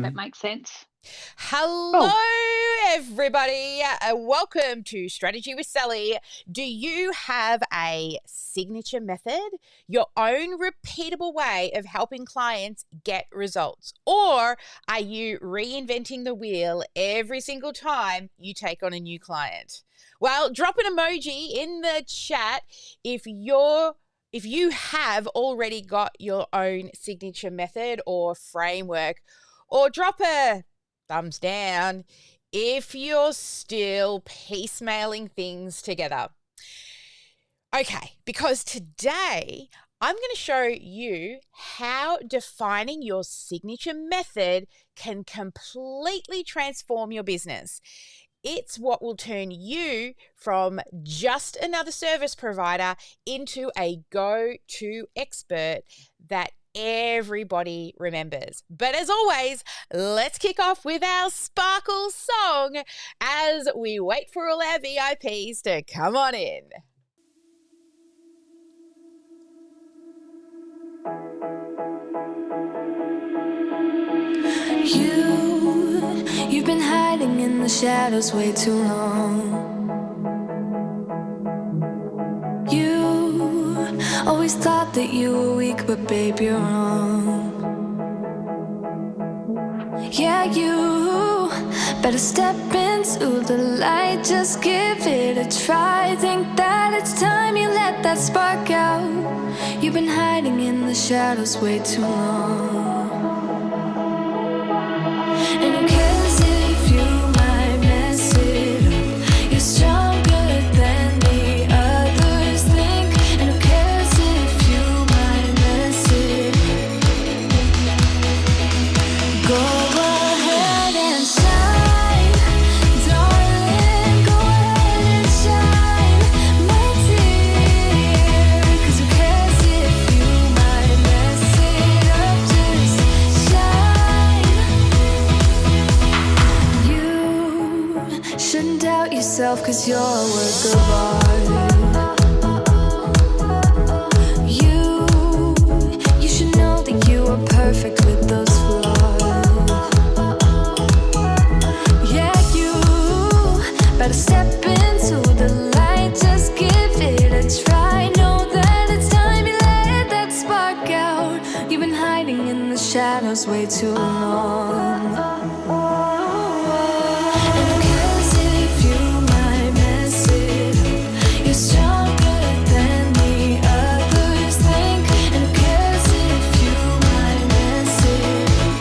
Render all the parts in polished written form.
that makes sense. Hello, everybody. Welcome to Strategy with Sally. Do you have a signature method, your own repeatable way of helping clients get results? Or are you reinventing the wheel every single time you take on a new client? Well, drop an emoji in the chat if you have already got your own signature method or framework, or drop a thumbs down if you're still piecemealing things together. Okay, because today I'm going to show you how defining your signature method can completely transform your business. It's what will turn you from just another service provider into a go-to expert that everybody remembers. But as always, let's kick off with our Sparkle song as we wait for all our VIPs to come on in. You've been hiding in the shadows way too long. You always thought that you were weak, but babe, you're wrong. Yeah, you better step into the light, just give it a try. Think that it's time you let that spark out. You've been hiding in the shadows way too long. And who cares if you might mess it up? You're stronger than the others think. And who cares if you might mess it up? Go ahead and shine, darling. Go ahead and shine, my dear. 'Cause who cares if you might mess it up? Just shine. You shouldn't doubt yourself, 'cause you're a work of art. You should know that you are perfect with those flaws. Yeah, you better step into the light, just give it a try. Know that it's time you let that spark out. You've been hiding in the shadows way too long. And who cares if you might mess it up? You're stronger than the others think. And who cares if you might mess it up?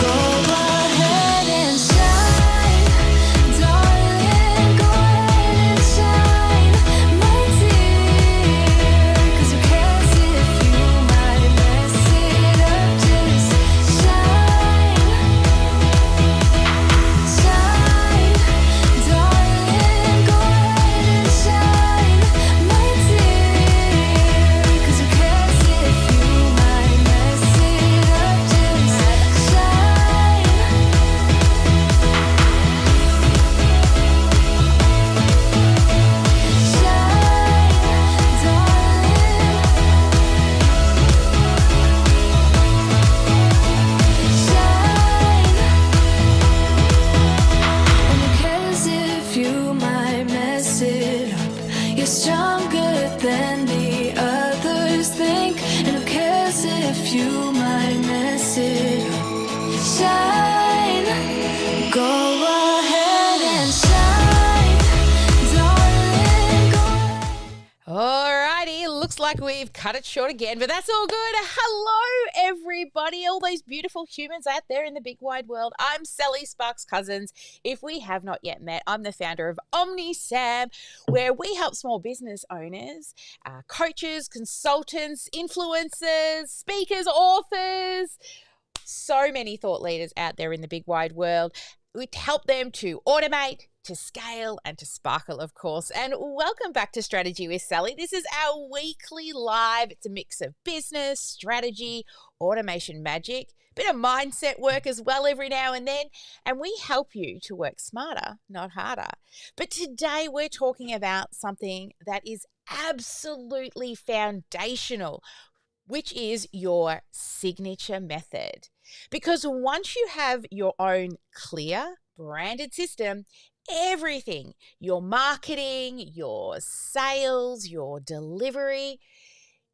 Go ahead and shine, darling. Go ahead and shine, my dear. 'Cause who cares if you might mess it up? Just shine, shine, darling. Go ahead and shine, my dear. 'Cause who cares if you might mess it up? Just shine. You're stronger than the others think. And who cares if you might mess it up? Shine. Go ahead and shine, darling. Go ahead. Alrighty, looks like we've cut it short again, but that's all good. Hello, everybody, all those beautiful humans out there in the big wide world. I'm Sally Sparks Cousins. If we have not yet met, I'm the founder of OmniSAM, where we help small business owners, coaches, consultants, influencers, speakers, authors, so many thought leaders out there in the big wide world. We help them to automate, to scale, and to sparkle, of course. And welcome back to Strategy with Sally. This is our weekly live. It's a mix of business, strategy, automation magic, bit of mindset work as well every now and then. And we help you to work smarter, not harder. But today we're talking about something that is absolutely foundational which is your signature method. Because once you have your own clear, branded system, everything, your marketing, your sales, your delivery,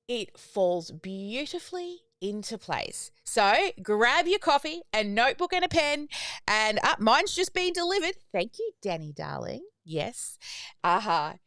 it falls beautifully into place. So grab your coffee, a notebook and a pen, and mine's just been delivered. Thank you, Danny, darling. Yes.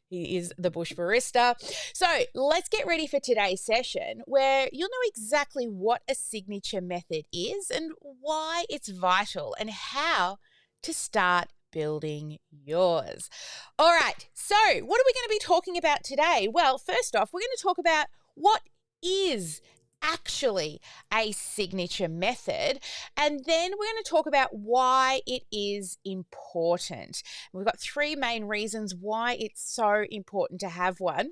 He is the Bush Barista. So let's get ready for today's session where you'll know exactly what a signature method is and why it's vital and how to start building yours. All right. So what are we going to be talking about today? Well, first off, we're going to talk about what is actually a signature method, and then we're going to talk about why it is important. We've got three main reasons why it's so important to have one.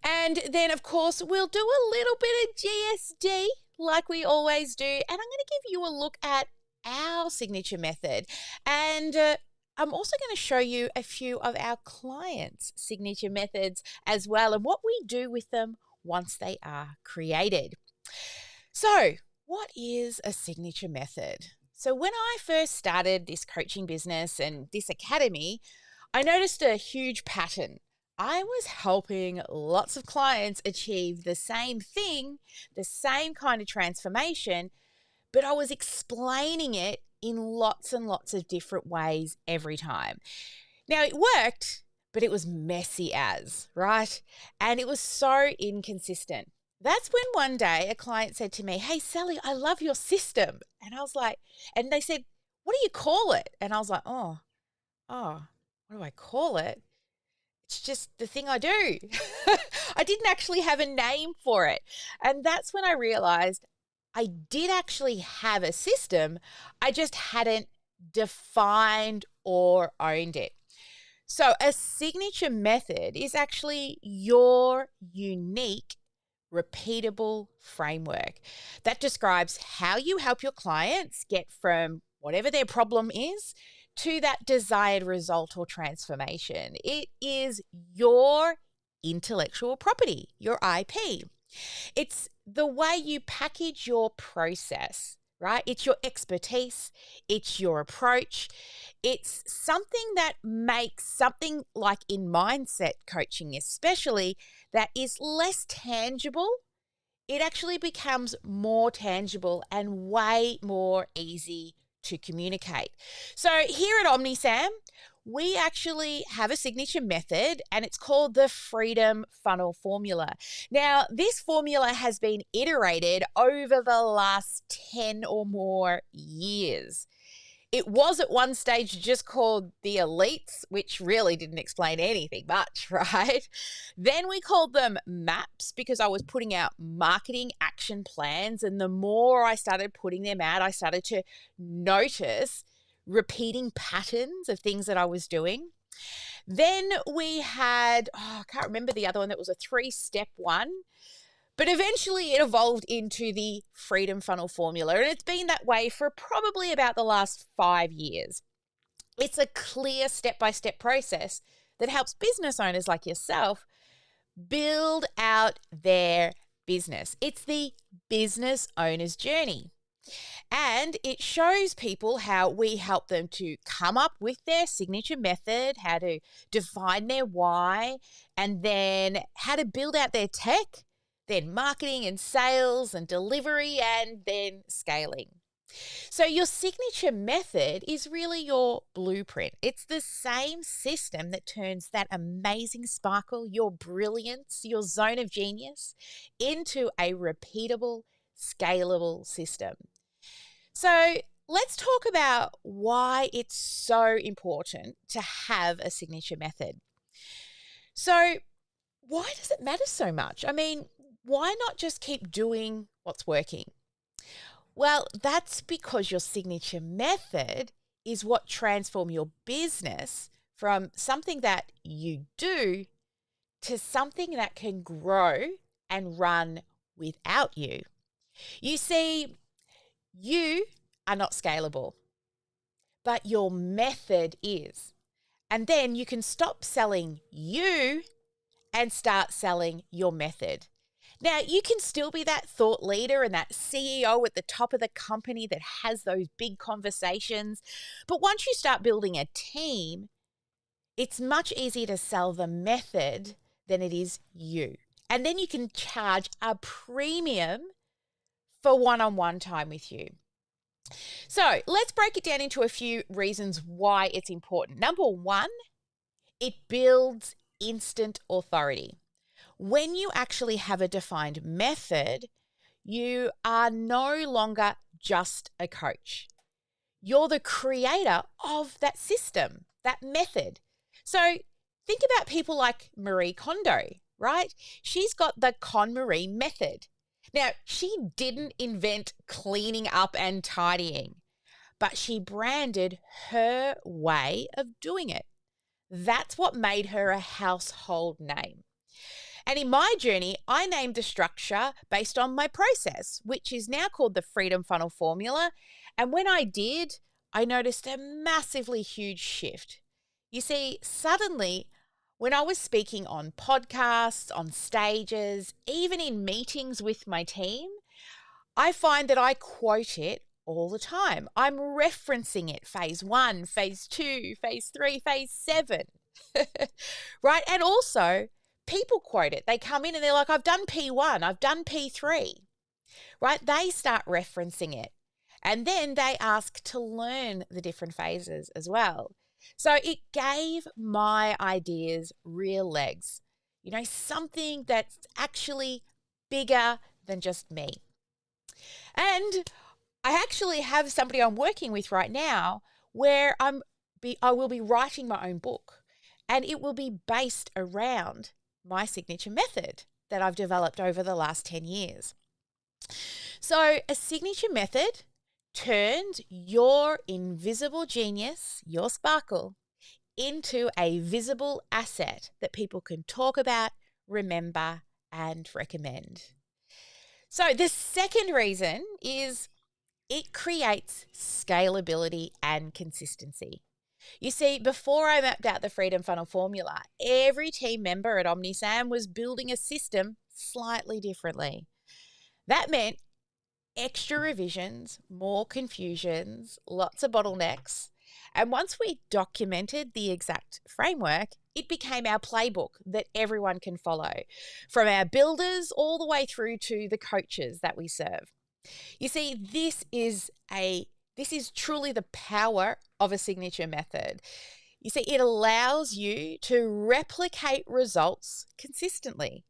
And then, of course, we'll do a little bit of GSD like we always do, and I'm going to give you a look at our signature method, and I'm also going to show you a few of our clients' signature methods as well and what we do with them once they are created. So, what is a signature method? So, when I first started this coaching business and this academy, I noticed a huge pattern. I was helping lots of clients achieve the same thing, the same kind of transformation, but I was explaining it in lots and lots of different ways every time. Now, it worked, but it was messy right? And it was so inconsistent. That's when one day a client said to me, "Hey, Sally, I love your system." And I was like, and they said, "What do you call it?" And I was like, oh, what do I call it? It's just the thing I do. I didn't actually have a name for it. And that's when I realized I did actually have a system. I just hadn't defined or owned it. So a signature method is actually your unique, repeatable framework that describes how you help your clients get from whatever their problem is to that desired result or transformation. It is your intellectual property, your IP. It's the way you package your process, right? It's your expertise, it's your approach. It's something that makes something like in mindset coaching, especially, that is less tangible. It actually becomes more tangible and way more easy to communicate. So here at OmniSAM, we actually have a signature method and it's called the Freedom Funnel Formula. Now, this formula has been iterated over the last 10 or more years. It was at one stage just called the Elites, which really didn't explain anything much, right? Then we called them MAPs because I was putting out marketing action plans. And the more I started putting them out, I started to notice repeating patterns of things that I was doing. Then we had, I can't remember the other one, that was a 3-step one. But eventually it evolved into the Freedom Funnel Formula, and it's been that way for probably about the last 5 years. It's a clear step-by-step process that helps business owners like yourself build out their business. It's the business owner's journey. And it shows people how we help them to come up with their signature method, how to define their why, and then how to build out their tech, then marketing and sales and delivery, and then scaling. So your signature method is really your blueprint. It's the same system that turns that amazing sparkle, your brilliance, your zone of genius, into a repeatable, scalable system. So let's talk about why it's so important to have a signature method. So why does it matter so much? I mean, why not just keep doing what's working? Well, that's because your signature method is what transforms your business from something that you do to something that can grow and run without you. You see, you are not scalable, but your method is. And then you can stop selling you and start selling your method. Now, you can still be that thought leader and that CEO at the top of the company that has those big conversations. But once you start building a team, it's much easier to sell the method than it is you. And then you can charge a premium for one-on-one time with you. So let's break it down into a few reasons why it's important. Number one, it builds instant authority. When you actually have a defined method, you are no longer just a coach. You're the creator of that system, that method. So think about people like Marie Kondo, right? She's got the KonMari method. Now, she didn't invent cleaning up and tidying, but she branded her way of doing it. That's what made her a household name. And in my journey, I named a structure based on my process, which is now called the Freedom Funnel Formula. And when I did, I noticed a massively huge shift. You see, suddenly, when I was speaking on podcasts, on stages, even in meetings with my team, I find that I quote it all the time. I'm referencing it, phase 1, phase 2, phase 3, phase 7, right? And also, people quote it. They come in and they're like, I've done P1, I've done P3, right? They start referencing it. And then they ask to learn the different phases as well. So it gave my ideas real legs, something that's actually bigger than just me. And I actually have somebody I'm working with right now where I will be writing my own book, and it will be based around my signature method that I've developed over the last 10 years. So a signature method turns your invisible genius, your sparkle, into a visible asset that people can talk about, remember, and recommend. So the second reason is it creates scalability and consistency. You see, before I mapped out the Freedom Funnel formula, every team member at OmniSAM was building a system slightly differently. That meant extra revisions, more confusions, lots of bottlenecks. And once we documented the exact framework, it became our playbook that everyone can follow, from our builders all the way through to the coaches that we serve. You see, this is truly the power of a signature method. You see, it allows you to replicate results consistently.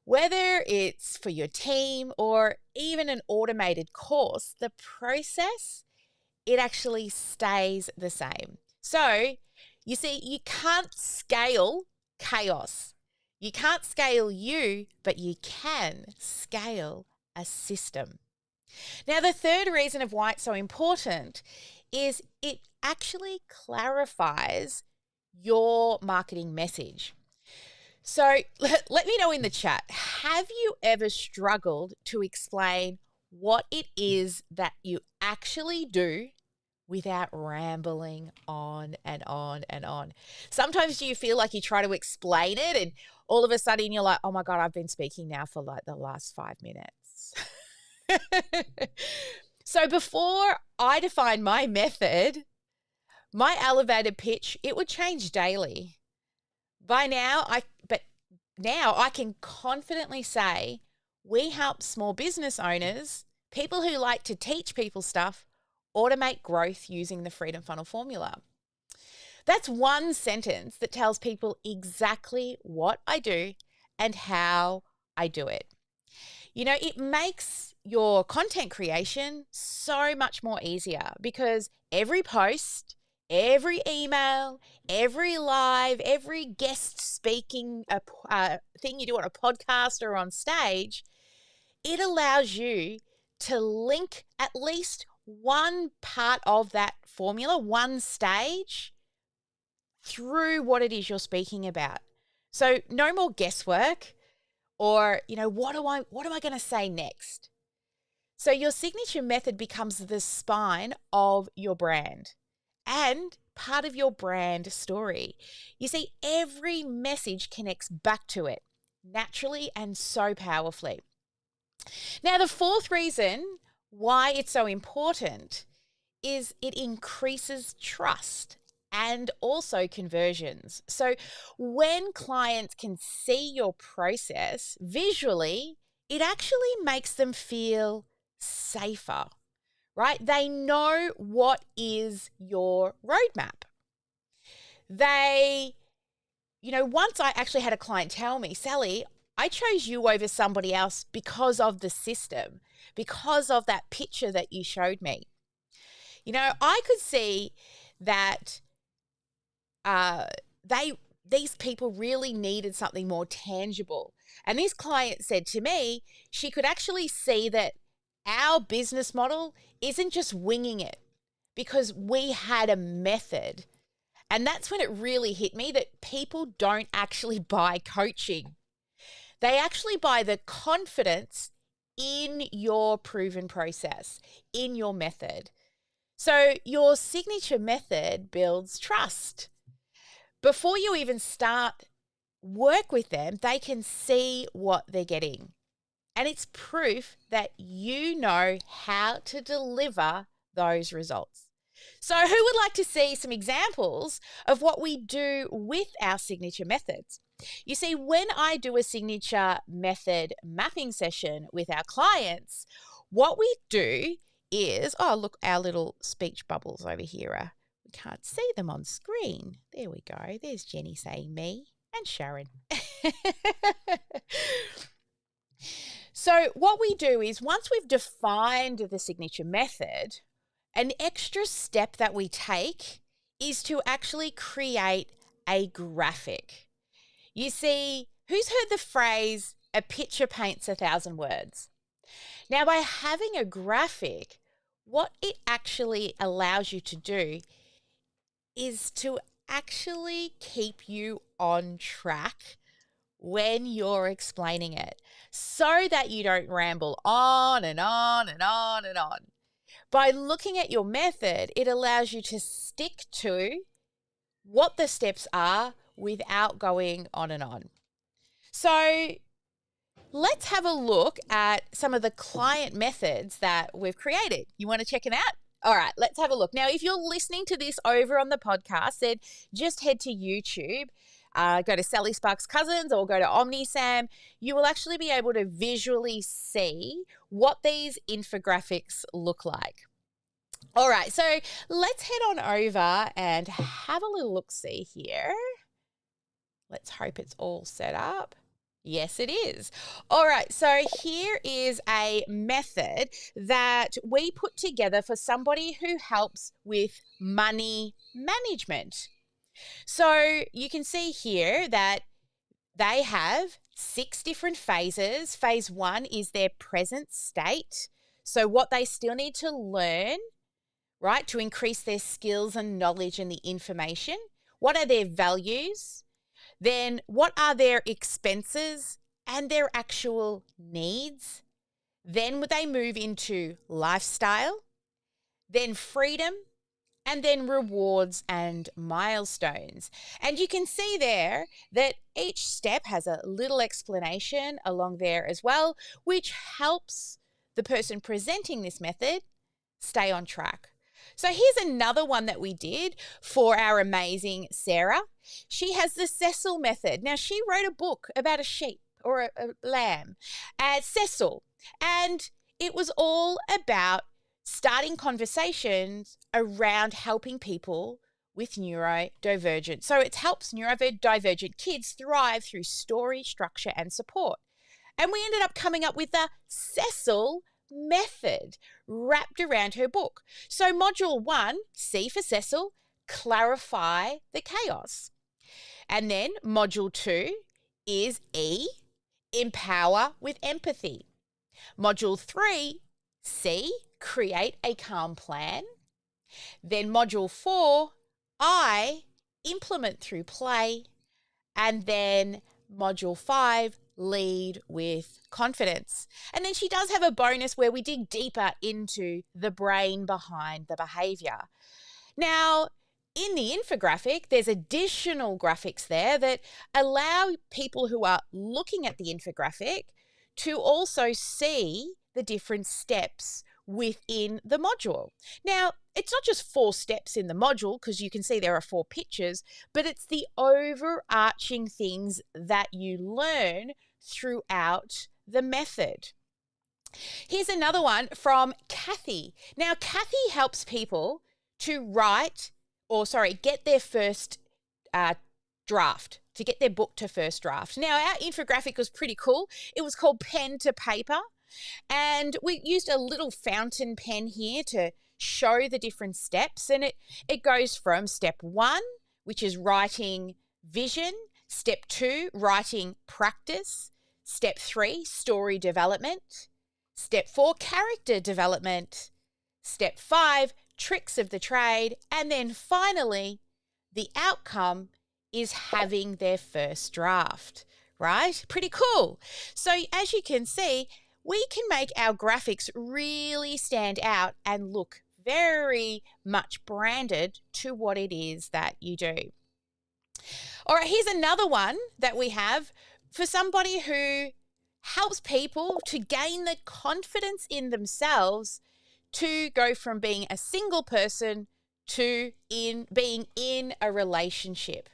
Whether it's for your team or even an automated course, the process, it actually stays the same. So, you see, you can't scale chaos. You can't scale you, but you can scale a system. Now, the third reason of why it's so important is it actually clarifies your marketing message. So let me know in the chat, have you ever struggled to explain what it is that you actually do without rambling on and on and on? Sometimes you feel like you try to explain it and all of a sudden you're like, oh my God, I've been speaking now for like the last 5 minutes. So before I defined my method, my elevator pitch, it would change daily. Now I can confidently say we help small business owners, people who like to teach people stuff, automate growth using the Freedom Funnel formula. That's one sentence that tells people exactly what I do and how I do it. It makes your content creation so much more easier because every post, every email, every live, every guest speaking thing you do on a podcast or on stage, it allows you to link at least one part of that formula, one stage, through what it is you're speaking about. So no more guesswork or, what am I going to say next? So your signature method becomes the spine of your brand and part of your brand story. You see, every message connects back to it. naturally and so powerfully. Now, the fourth reason why it's so important is it increases trust and also conversions. So when clients can see your process visually, it actually makes them feel safer, right? They know what is your roadmap. Once I actually had a client tell me, Sally, I chose you over somebody else because of the system, because of that picture that you showed me. I could see that these people really needed something more tangible. And this client said to me, she could actually see that our business model isn't just winging it because we had a method. And that's when it really hit me that people don't actually buy coaching. They actually buy the confidence in your proven process, in your method. So your signature method builds trust. Before you even start work with them, they can see what they're getting. And it's proof that you know how to deliver those results. So who would like to see some examples of what we do with our signature methods? You see, when I do a signature method mapping session with our clients, what we do is, look, our little speech bubbles over here. We can't see them on screen. There we go. There's Jenny saying me and Sharon. So what we do is once we've defined the signature method, an extra step that we take is to actually create a graphic. You see, who's heard the phrase, a picture paints 1,000 words? Now, by having a graphic, what it actually allows you to do is to actually keep you on track when you're explaining it so that you don't ramble on and on and on and on. By looking at your method, it allows you to stick to what the steps are without going on and on. So let's have a look at some of the client methods that we've created. You want to check it out? All right, let's have a look. Now, if you're listening to this over on the podcast, then just head to YouTube, go to Sally Sparks Cousins or go to OmniSAM. You will actually be able to visually see what these infographics look like. All right, so let's head on over and have a little look-see here. Let's hope it's all set up. Yes, it is. All right, so here is a method that we put together for somebody who helps with money management. So you can see here that they have 6 different phases. Phase 1 is their present state. So what they still need to learn, right, to increase their skills and knowledge and the information. What are their values? Then what are their expenses and their actual needs? Then they move into lifestyle, then freedom, and then rewards and milestones. And you can see there that each step has a little explanation along there as well, which helps the person presenting this method stay on track. So here's another one that we did for our amazing Sarah. She has the Cecil method. Now, she wrote a book about a sheep or a lamb, Cecil, and it was all about starting conversations around helping people with neurodivergent. So it helps neurodivergent kids thrive through story, structure, and support. And we ended up coming up with the Cecil method wrapped around her book. So module 1, C for Cecil, clarify the chaos. And then module 2 is E, empower with empathy. Module 3, C, create a calm plan. Then module 4, I, implement through play. And then module 5, lead with confidence. And then she does have a bonus where we dig deeper into the brain behind the behavior. Now, in the infographic, there's additional graphics there that allow people who are looking at the infographic to also see the different steps within the module. Now, it's not just 4 steps in the module, because you can see there are 4 pictures, but it's the overarching things that you learn throughout the method. Here's another one from Kathy. Now, Kathy helps people to get their first draft, to get their book to first draft. Now, our infographic was pretty cool. It was called Pen to Paper, and we used a little fountain pen here to show the different steps, and it goes from step 1, which is writing vision, step 2, writing practice, step 3, story development, step 4, character development, step 5, tricks of the trade, and then finally, the outcome is having their first draft, right? Pretty cool. So as you can see, we can make our graphics really stand out and look very much branded to what it is that you do. All right, here's another one that we have for somebody who helps people to gain the confidence in themselves to go from being a single person to being in a relationship.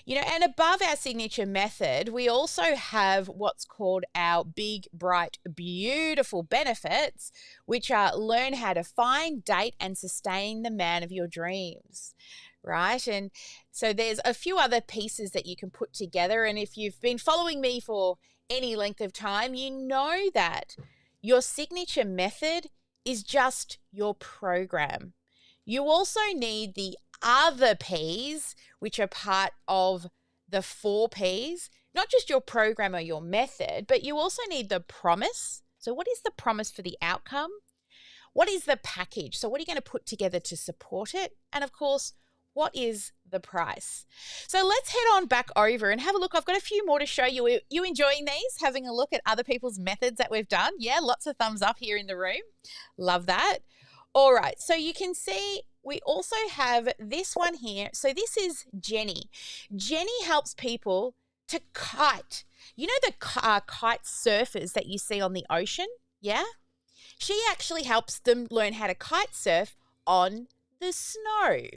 And above our signature method, we also have what's called our big, bright, beautiful benefits, which are learn how to find, date, and sustain the man of your dreams, right? And so there's a few other pieces that you can put together. And if you've been following me for any length of time, you know that your signature method is just your program. You also need the other P's, which are part of the 4 P's, not just your program or your method, but you also need the promise. So what is the promise for the outcome? What is the package? So what are you going to put together to support it? And of course, what is the price? So let's head on back over and have a look. I've got a few more to show you. You enjoying these? Having a look at other people's methods that we've done? Yeah, lots of thumbs up here in the room. Love that. All right, so you can see we also have this one here. So this is Jenny. Jenny helps people to kite. You know the kite surfers that you see on the ocean? Yeah? She actually helps them learn how to kite surf on the snow.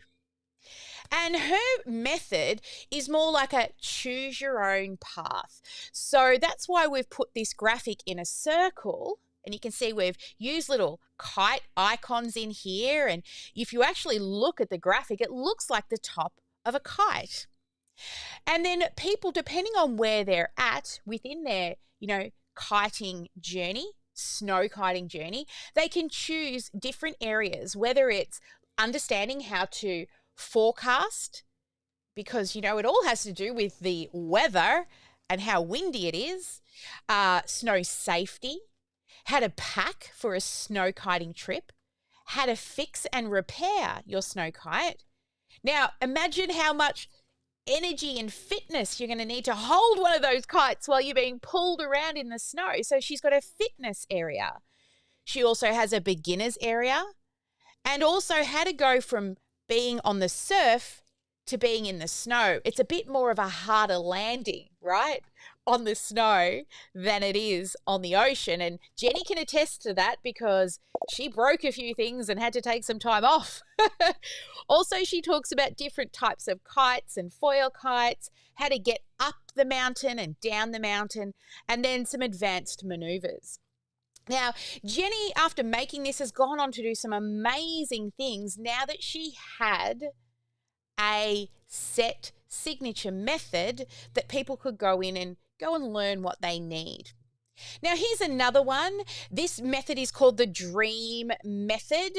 And her method is more like a choose your own path. So that's why we've put this graphic in a circle. And you can see we've used little kite icons in here. And if you actually look at the graphic, it looks like the top of a kite. And then people, depending on where they're at within their, kiting journey, snow kiting journey, they can choose different areas, whether it's understanding how to forecast, because, it all has to do with the weather and how windy it is, snow safety, how to pack for a snow kiting trip, how to fix and repair your snow kite. Now, imagine how much energy and fitness you're going to need to hold one of those kites while you're being pulled around in the snow. So she's got a fitness area. She also has a beginner's area, and also how to go from being on the surf to being in the snow. It's a bit more of a harder landing, right, on the snow than it is on the ocean. And Jenny can attest to that because she broke a few things and had to take some time off. Also, she talks about different types of kites and foil kites, how to get up the mountain and down the mountain, and then some advanced maneuvers. Now, Jenny, after making this, has gone on to do some amazing things now that she had a set signature method that people could go in and learn what they need. Now, here's another one. This method is called the dream method,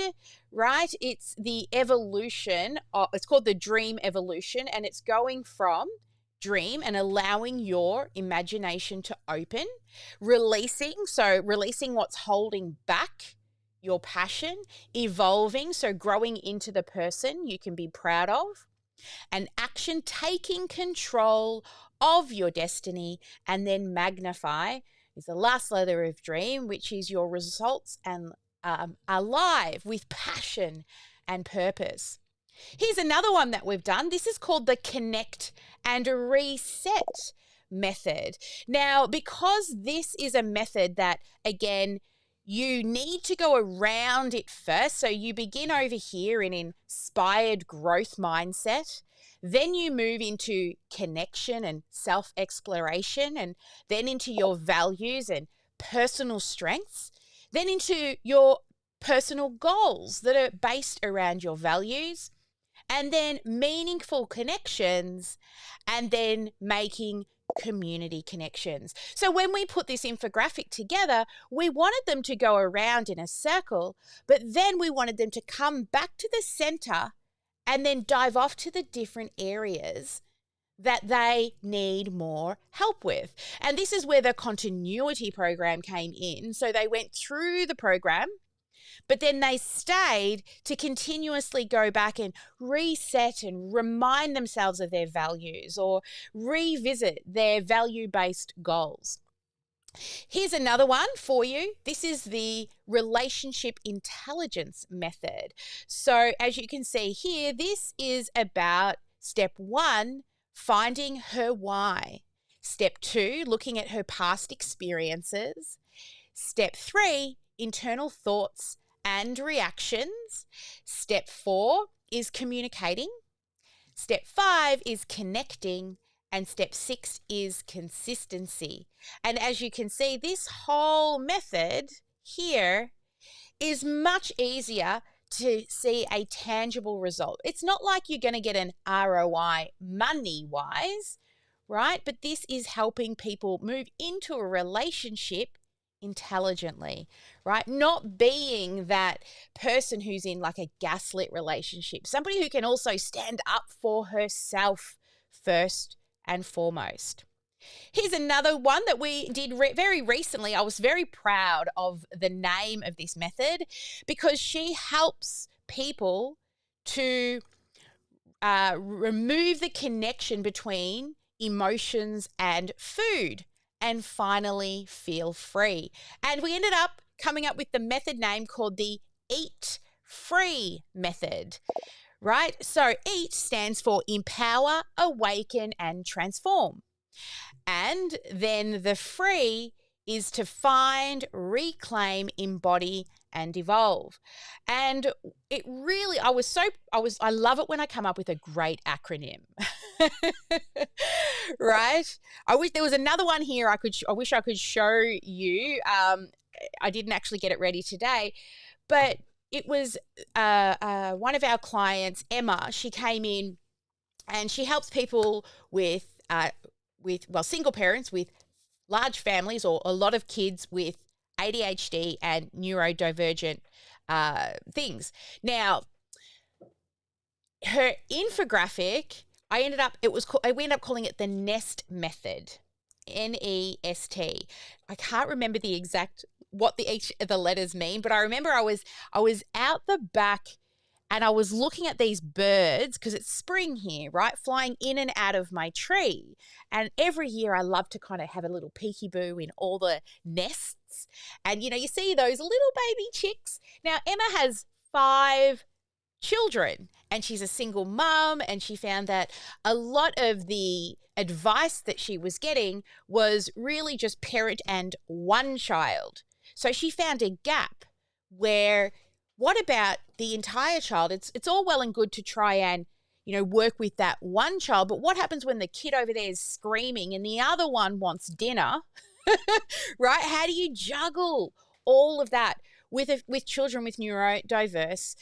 right? It's the evolution. It's called the dream evolution, and it's going from dream and allowing your imagination to open, releasing what's holding back your passion, evolving, so growing into the person you can be proud of, and action, taking control of your destiny, and then magnify is the last letter of dream, which is your results and alive with passion and purpose. Here's another one that we've done. This is called the connect and reset method. Now, because this is a method that, again, you need to go around it first. So you begin over here in inspired growth mindset. Then you move into connection and self-exploration, and then into your values and personal strengths, then into your personal goals that are based around your values, and then meaningful connections, and then making community connections. So when we put this infographic together, we wanted them to go around in a circle, but then we wanted them to come back to the center and then dive off to the different areas that they need more help with. And this is where the continuity program came in. So they went through the program, but then they stayed to continuously go back and reset and remind themselves of their values or revisit their value-based goals. Here's another one for you. This is the relationship intelligence method. So as you can see here, this is about step 1, finding her why. Step 2, looking at her past experiences. Step 3, internal thoughts and reactions. Step 4 is communicating. Step 5 is connecting. And step 6 is consistency. And as you can see, this whole method here is much easier to see a tangible result. It's not like you're going to get an ROI money-wise, right? But this is helping people move into a relationship intelligently, right? Not being that person who's in like a gaslit relationship, somebody who can also stand up for herself first and foremost. Here's another one that we did very recently. I was very proud of the name of this method because she helps people to remove the connection between emotions and food and finally feel free. And we ended up coming up with the method name called the Eat Free method. Right? So EAT stands for empower, awaken, and transform. And then the free is to find, reclaim, embody, and evolve. And it really, I love it when I come up with a great acronym. Right? I wish there was another one here I wish I could show you. I didn't actually get it ready today, but it was one of our clients, Emma. She came in and she helps people with single parents with large families or a lot of kids with ADHD and neurodivergent things. Now, her infographic, we ended up calling it the NEST method, NEST. I can't remember the exact what each of the letters mean, but I remember I was out the back and I was looking at these birds because it's spring here, right? Flying in and out of my tree. And every year I love to kind of have a little peekaboo in all the nests. And, you see those little baby chicks. Now, Emma has 5 children and she's a single mum, and she found that a lot of the advice that she was getting was really just parent and one child. So she found a gap where, what about the entire child? It's all well and good to try and, work with that one child, but what happens when the kid over there is screaming and the other one wants dinner, right? How do you juggle all of that with children with neurodiverse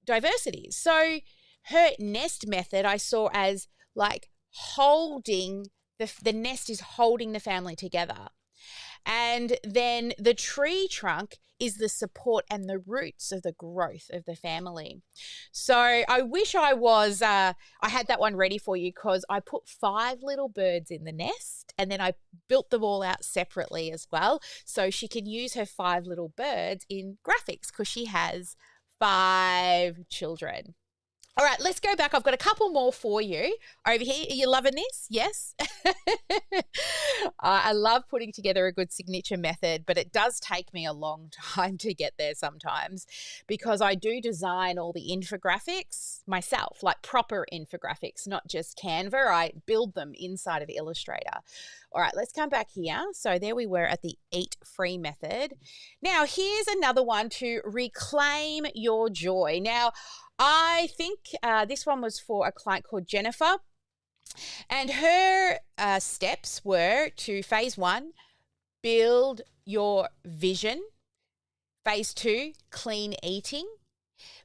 diversities? So her NEST method I saw as like holding the nest is holding the family together. And then the tree trunk is the support and the roots of the growth of the family. So I wish I had that one ready for you, because I put 5 little birds in the nest and then I built them all out separately as well. So she can use her 5 little birds in graphics because she has 5 children. All right, let's go back. I've got a couple more for you over here. Are you loving this? Yes. I love putting together a good signature method, but it does take me a long time to get there sometimes because I do design all the infographics myself, like proper infographics, not just Canva. I build them inside of Illustrator. All right, let's come back here. So there we were at the Eat Free method. Now, here's another one to reclaim your joy. Now, I think this one was for a client called Jennifer, and her steps were to phase 1, build your vision. Phase 2, clean eating.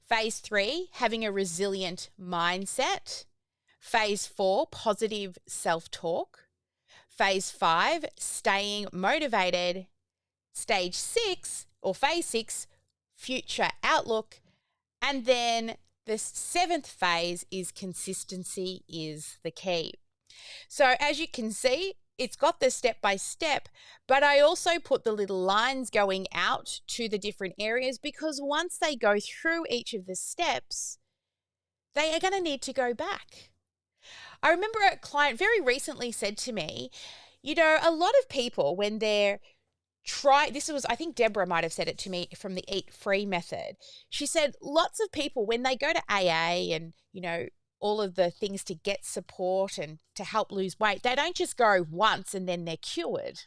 Phase 3, having a resilient mindset. Phase 4, positive self-talk. Phase 5, staying motivated. Stage 6, or phase 6, future outlook. And then the 7th phase is consistency is the key. So as you can see, it's got the step-by-step, but I also put the little lines going out to the different areas because once they go through each of the steps, they are going to need to go back. I remember a client very recently said to me, you know, a lot of people when they're I think Deborah might have said it to me from the Eat Free method. She said lots of people, when they go to AA and, you know, all of the things to get support and to help lose weight, they don't just go once and then they're cured,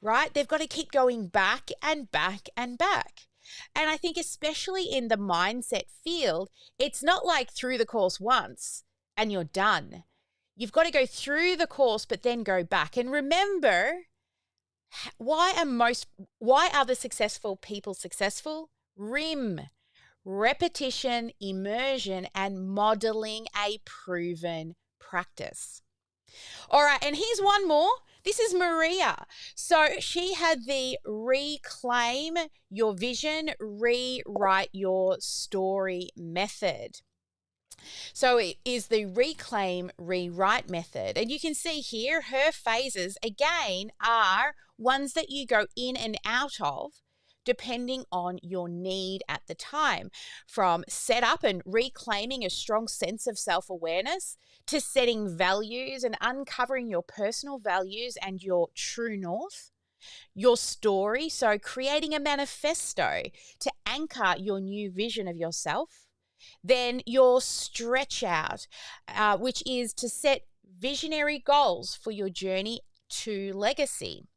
right? They've got to keep going back and back and back. And I think especially in the mindset field, it's not like through the course once and you're done. You've got to go through the course, but then go back. And remember, why are the successful people successful? Repetition, immersion, and modeling a proven practice. All right, and here's one more. This is Maria. So she had the reclaim your vision, rewrite your story method. So it is the reclaim, rewrite method. And you can see here her phases, again, are ones that you go in and out of depending on your need at the time. From set up and reclaiming a strong sense of self-awareness to setting values and uncovering your personal values and your true north. Your story, so creating a manifesto to anchor your new vision of yourself. Then your stretch out, which is to set visionary goals for your journey to legacy.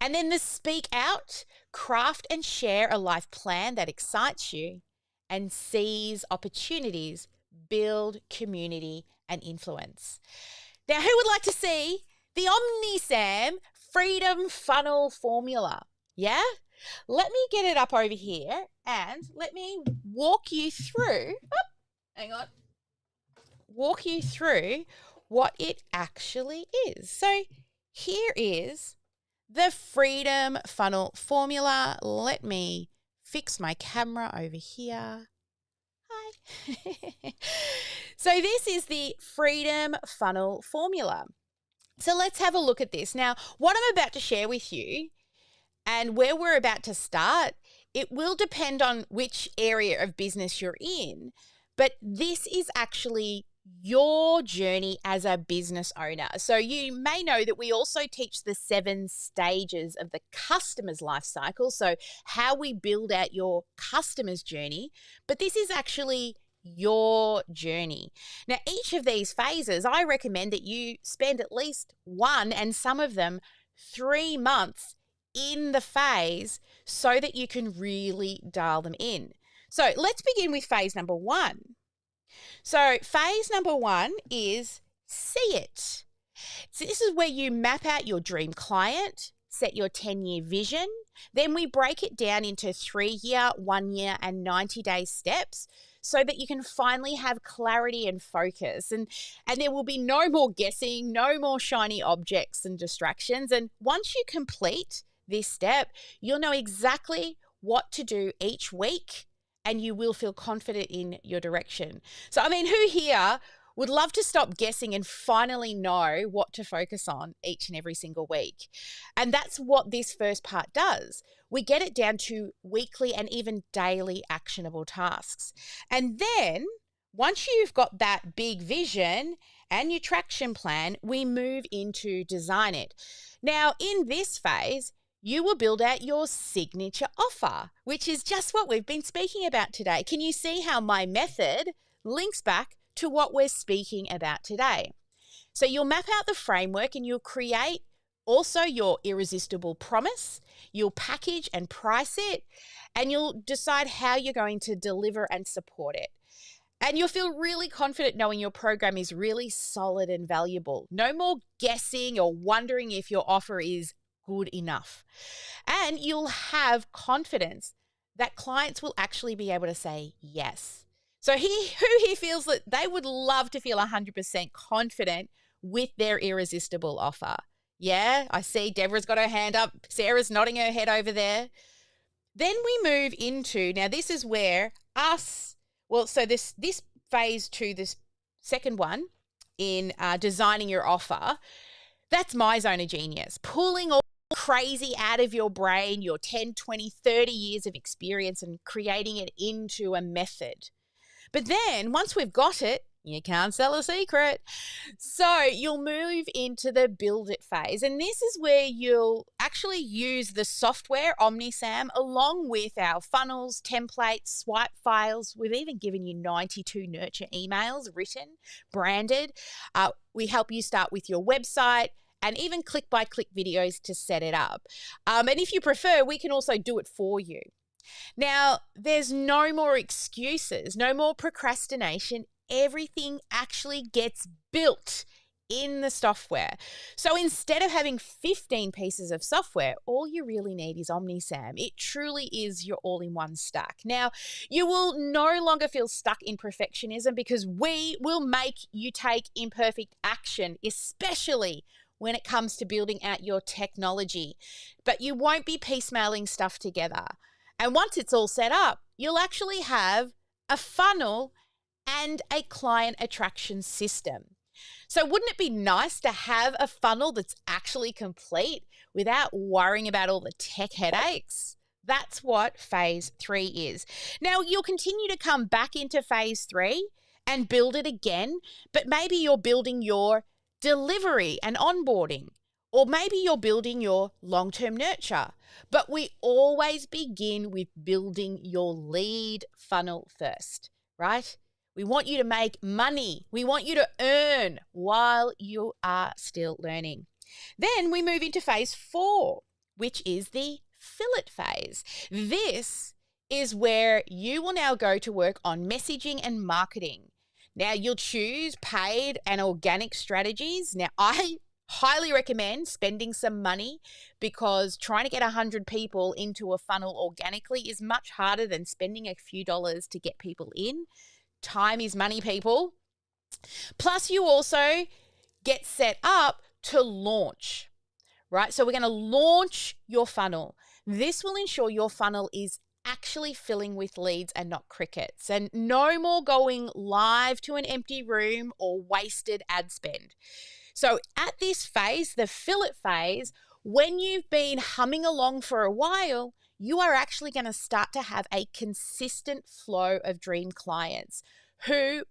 And then the speak out, craft and share a life plan that excites you and seize opportunities, build community and influence. Now, who would like to see the OmniSAM Freedom Funnel Formula? Yeah? Let me get it up over here and let me walk you through, walk you through what it actually is. So here is the Freedom Funnel Formula. Let me fix my camera over here. Hi. So this is the Freedom Funnel Formula. So let's have a look at this. Now, what I'm about to share with you and where we're about to start, it will depend on which area of business you're in, but this is actually your journey as a business owner. So you may know that we also teach the 7 stages of the customer's life cycle, so how we build out your customer's journey, but this is actually your journey. Now, each of these phases, I recommend that you spend at least 1 and some of them 3 months in the phase so that you can really dial them in. So let's begin with phase number 1. So phase number 1 is see it. So this is where you map out your dream client, set your 10-year vision. Then we break it down into 3-year, 1-year, and 90-day steps so that you can finally have clarity and focus. And there will be no more guessing, no more shiny objects and distractions. And once you complete this step, you'll know exactly what to do each week and you will feel confident in your direction. So, I mean, who here would love to stop guessing and finally know what to focus on each and every single week? And that's what this first part does. We get it down to weekly and even daily actionable tasks. And then Once you've got that big vision and your traction plan, we move into design it. Now, in this phase, you will build out your signature offer, which is just what we've been speaking about today. Can you see how my method links back to what we're speaking about today? So you'll map out the framework and you'll create also your irresistible promise. You'll package and price it, and you'll decide how you're going to deliver and support it. And you'll feel really confident knowing your program is really solid and valuable. No more guessing or wondering if your offer is good enough. And you'll have confidence that clients will actually be able to say yes. So who here feels that they would love to feel 100% confident with their irresistible offer? Yeah, I see Deborah's got her hand up. Sarah's nodding her head over there. Then we move into, now this is where this phase 2, this second one in designing your offer, that's my zone of genius. Pulling all crazy out of your brain, your 10, 20, 30 years of experience and creating it into a method. But then once we've got it, you can't sell a secret. So you'll move into the build it phase. And this is where you'll actually use the software OmniSAM along with our funnels, templates, swipe files. We've even given you 92 nurture emails written, branded. We help you start with your website and even click-by-click videos to set it up. And if you prefer, we can also do it for you. Now, there's no more excuses, no more procrastination. Everything actually gets built in the software. So instead of having 15 pieces of software, all you really need is OmniSAM. It truly is your all-in-one stack. Now, you will no longer feel stuck in perfectionism because we will make you take imperfect action, especially when it comes to building out your technology. But you won't be piecemealing stuff together. And once it's all set up, you'll actually have a funnel and a client attraction system. So wouldn't it be nice to have a funnel that's actually complete without worrying about all the tech headaches? That's what phase 3 is. Now, you'll continue to come back into phase 3 and build it again, but maybe you're building your delivery and onboarding, or maybe you're building your long-term nurture. But we always begin with building your lead funnel first, right? We want you to make money. We want you to earn while you are still learning. Then we move into phase 4, which is the fillet phase. This is where you will now go to work on messaging and marketing. Now, you'll choose paid and organic strategies. Now, I highly recommend spending some money because trying to get 100 people into a funnel organically is much harder than spending a few dollars to get people in. Time is money, people. Plus, you also get set up to launch, right? So we're going to launch your funnel. This will ensure your funnel is actually filling with leads and not crickets, and no more going live to an empty room or wasted ad spend. So at this phase, the fillet phase, when you've been humming along for a while, you are actually going to start to have a consistent flow of dream clients who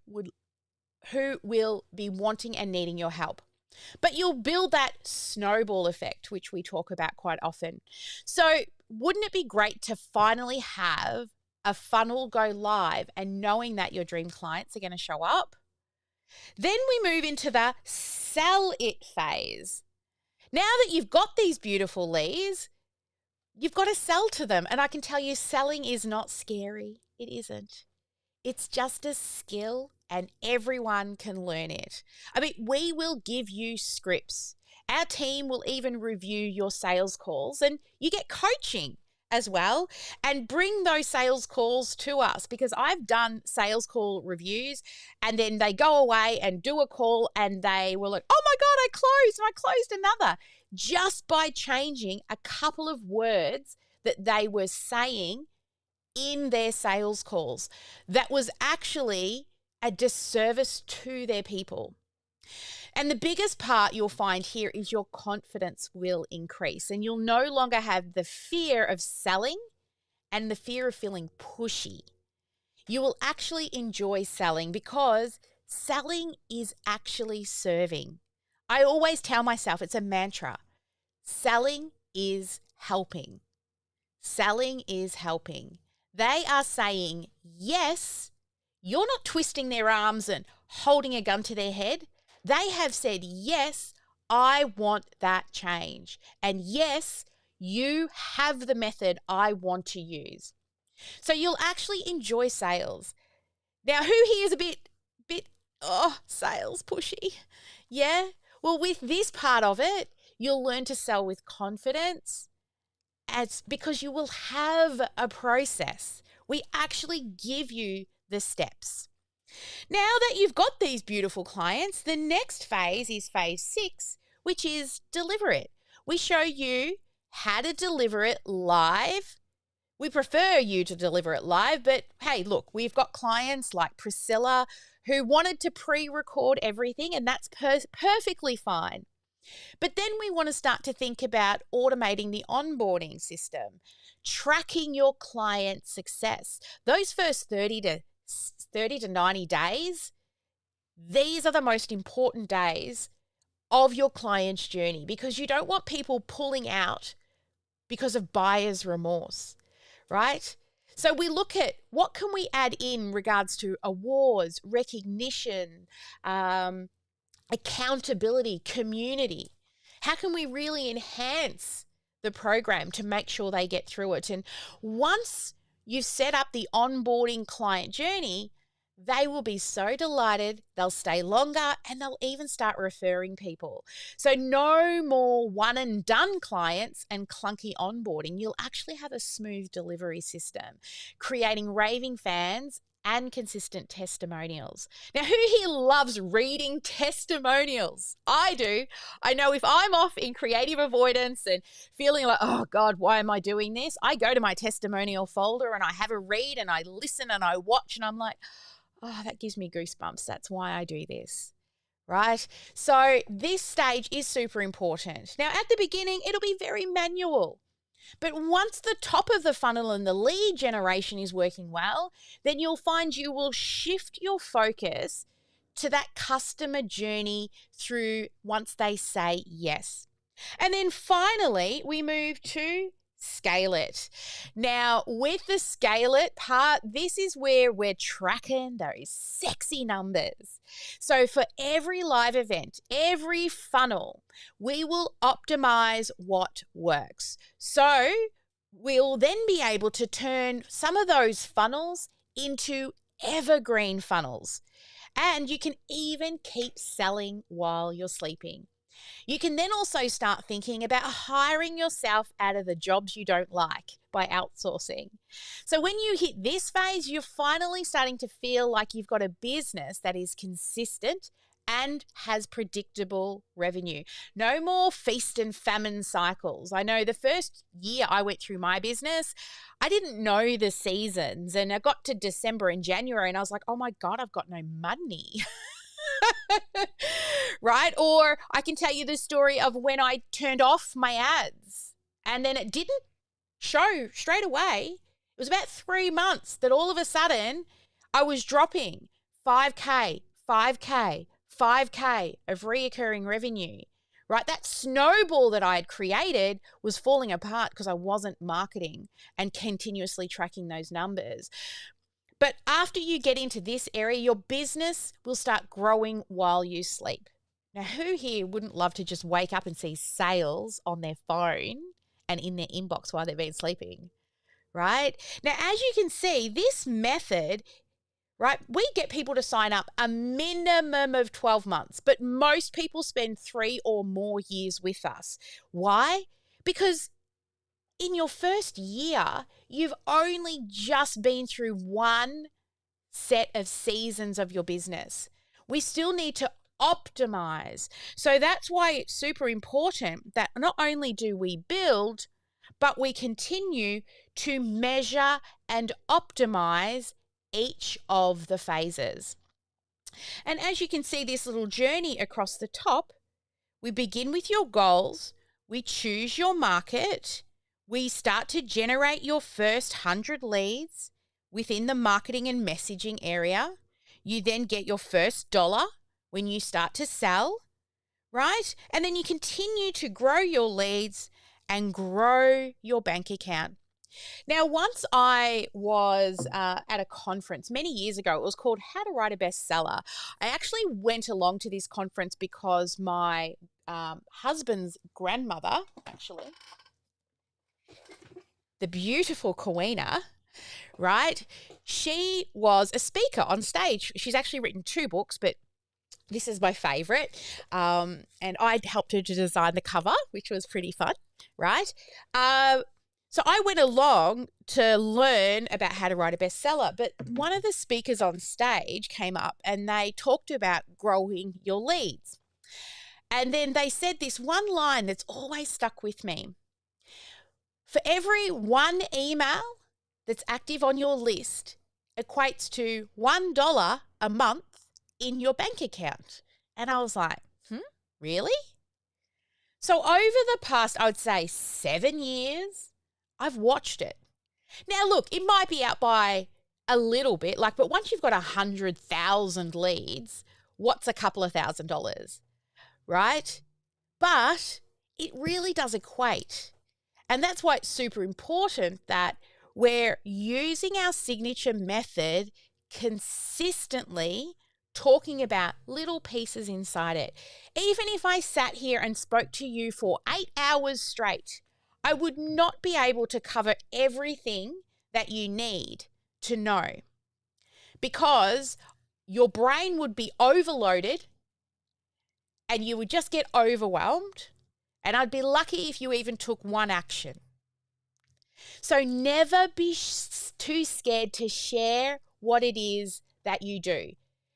will be wanting and needing your help. But you'll build that snowball effect, which we talk about quite often. So wouldn't it be great to finally have a funnel go live and knowing that your dream clients are going to show up? Then we move into the sell it phase. Now that you've got these beautiful leads, you've got to sell to them. And I can tell you, selling is not scary. It isn't. It's just a skill and everyone can learn it. I mean, we will give you scripts. Our team will even review your sales calls and you get coaching as well, and bring those sales calls to us, because I've done sales call reviews and then they go away and do a call and they were like, oh my God, I closed another, just by changing a couple of words that they were saying in their sales calls. That was actually a disservice to their people. And the biggest part you'll find here is your confidence will increase, and you'll no longer have the fear of selling and the fear of feeling pushy. You will actually enjoy selling because selling is actually serving. I always tell myself it's a mantra. Selling is helping. Selling is helping. They are saying, yes, you're not twisting their arms and holding a gun to their head. They have said, yes, I want that change. And yes, you have the method I want to use. So you'll actually enjoy sales. Now, who here is a bit, sales pushy? Yeah? Well, with this part of it, you'll learn to sell with confidence because you will have a process. We actually give you the steps. Now that you've got these beautiful clients, the next phase is phase 6, which is deliver it. We show you how to deliver it live. We prefer you to deliver it live, but hey, look, we've got clients like Priscilla who wanted to pre-record everything, and that's perfectly fine. But then we want to start to think about automating the onboarding system, tracking your client success. Those first 30 to 90 days, these are the most important days of your client's journey because you don't want people pulling out because of buyer's remorse, right? So we look at what can we add in regards to awards, recognition, accountability, community. How can we really enhance the program to make sure they get through it? And once you've set up the onboarding client journey, they will be so delighted, they'll stay longer, and they'll even start referring people. So no more one and done clients and clunky onboarding. You'll actually have a smooth delivery system, creating raving fans and consistent testimonials. Now, who here loves reading testimonials? I do. I know if I'm off in creative avoidance and feeling like, oh God, why am I doing this? I go to my testimonial folder and I have a read and I listen and I watch and I'm like, oh, that gives me goosebumps. That's why I do this, right? So this stage is super important. Now, at the beginning, it'll be very manual. But once the top of the funnel and the lead generation is working well, then you'll find you will shift your focus to that customer journey through once they say yes. And then finally, we move to scale it. Now, with the scale it part, this is where we're tracking those sexy numbers. So for every live event, every funnel, we will optimize what works. So we'll then be able to turn some of those funnels into evergreen funnels. And you can even keep selling while you're sleeping. You can then also start thinking about hiring yourself out of the jobs you don't like by outsourcing. So when you hit this phase, you're finally starting to feel like you've got a business that is consistent and has predictable revenue. No more feast and famine cycles. I know the first year I went through my business, I didn't know the seasons, and I got to December and January and I was like, oh my God, I've got no money. Right? Or I can tell you the story of when I turned off my ads and then it didn't show straight away. It was about 3 months that all of a sudden I was dropping 5K, 5K, 5K of reoccurring revenue, right? That snowball that I had created was falling apart because I wasn't marketing and continuously tracking those numbers. But after you get into this area, your business will start growing while you sleep. Now, who here wouldn't love to just wake up and see sales on their phone and in their inbox while they've been sleeping, right? Now, as you can see, this method, right, we get people to sign up a minimum of 12 months, but most people spend 3 or more years with us. Why? Because in your first year, you've only just been through one set of seasons of your business. We still need to optimize. So that's why it's super important that not only do we build, but we continue to measure and optimize each of the phases. And as you can see this little journey across the top, we begin with your goals, we choose your market, we start to generate your first 100 leads, within the marketing and messaging area. You then get your first dollar when you start to sell, right? And then you continue to grow your leads and grow your bank account. Now, once I was at a conference many years ago, it was called How to Write a Bestseller. I actually went along to this conference because my husband's grandmother, actually, the beautiful Kowena, right? She was a speaker on stage. She's actually written 2 books, but this is my favorite. And I helped her to design the cover, which was pretty fun, right? So I went along to learn about how to write a bestseller, but one of the speakers on stage came up and they talked about growing your leads. And then they said this one line that's always stuck with me. For every 1 email that's active on your list equates to $1 a month in your bank account. And I was like, really? So over the past, I would say 7 years, I've watched it. Now, look, it might be out by a little bit, but once you've got 100,000 leads, what's a couple of $1,000s, right? But it really does equate. And that's why it's super important that we're using our signature method consistently, talking about little pieces inside it. Even if I sat here and spoke to you for 8 hours straight, I would not be able to cover everything that you need to know, because your brain would be overloaded and you would just get overwhelmed, and I'd be lucky if you even took one action. So never be too scared to share what it is that you do,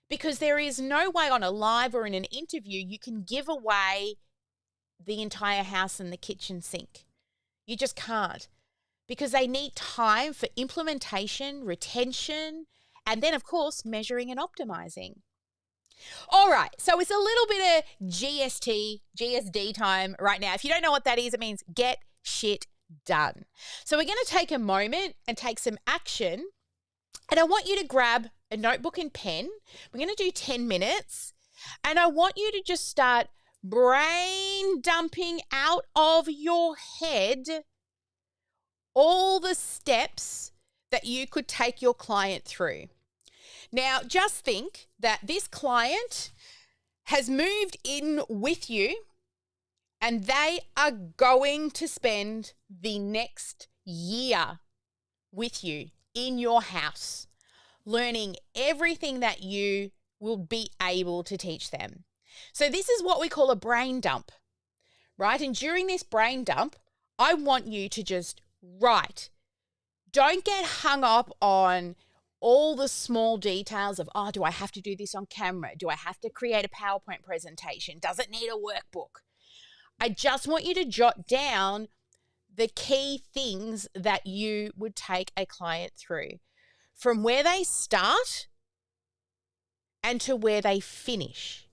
because there is no way on a live or in an interview you can give away the entire house and the kitchen sink. You just can't, because they need time for implementation, retention, and then, of course, measuring and optimizing. All right, so it's a little bit of GSD time right now. If you don't know what that is, it means get shit done. So we're going to take a moment and take some action, and I want you to grab a notebook and pen. We're going to do 10 minutes, and I want you to just start brain dumping out of your head all the steps that you could take your client through. Now, just think that this client has moved in with you and they are going to spend the next year with you in your house, learning everything that you will be able to teach them. So this is what we call a brain dump, right? And during this brain dump, I want you to just write. Don't get hung up on all the small details of, do I have to do this on camera? Do I have to create a PowerPoint presentation? Does it need a workbook? I just want you to jot down the key things that you would take a client through, from where they start and to where they finish.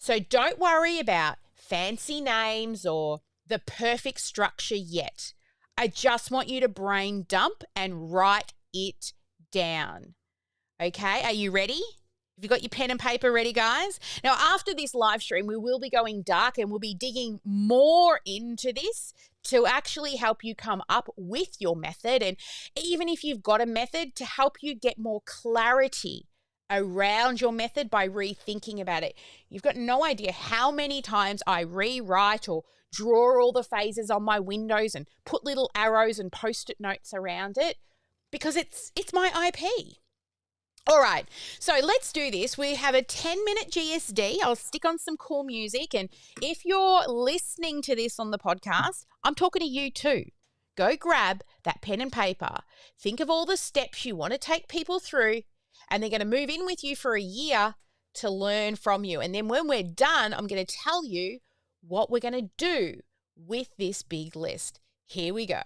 So don't worry about fancy names or the perfect structure yet. I just want you to brain dump and write it down. Okay, are you ready? Have you got your pen and paper ready, guys? Now, after this live stream, we will be going dark and we'll be digging more into this to actually help you come up with your method. And even if you've got a method, to help you get more clarity around your method by rethinking about it. You've got no idea how many times I rewrite or draw all the phases on my windows and put little arrows and post-it notes around it, because it's my IP. All right, so let's do this. We have a 10-minute GSD. I'll stick on some cool music. And if you're listening to this on the podcast, I'm talking to you too. Go grab that pen and paper. Think of all the steps you want to take people through, and they're going to move in with you for a year to learn from you. And then when we're done, I'm going to tell you what we're going to do with this big list. Here we go.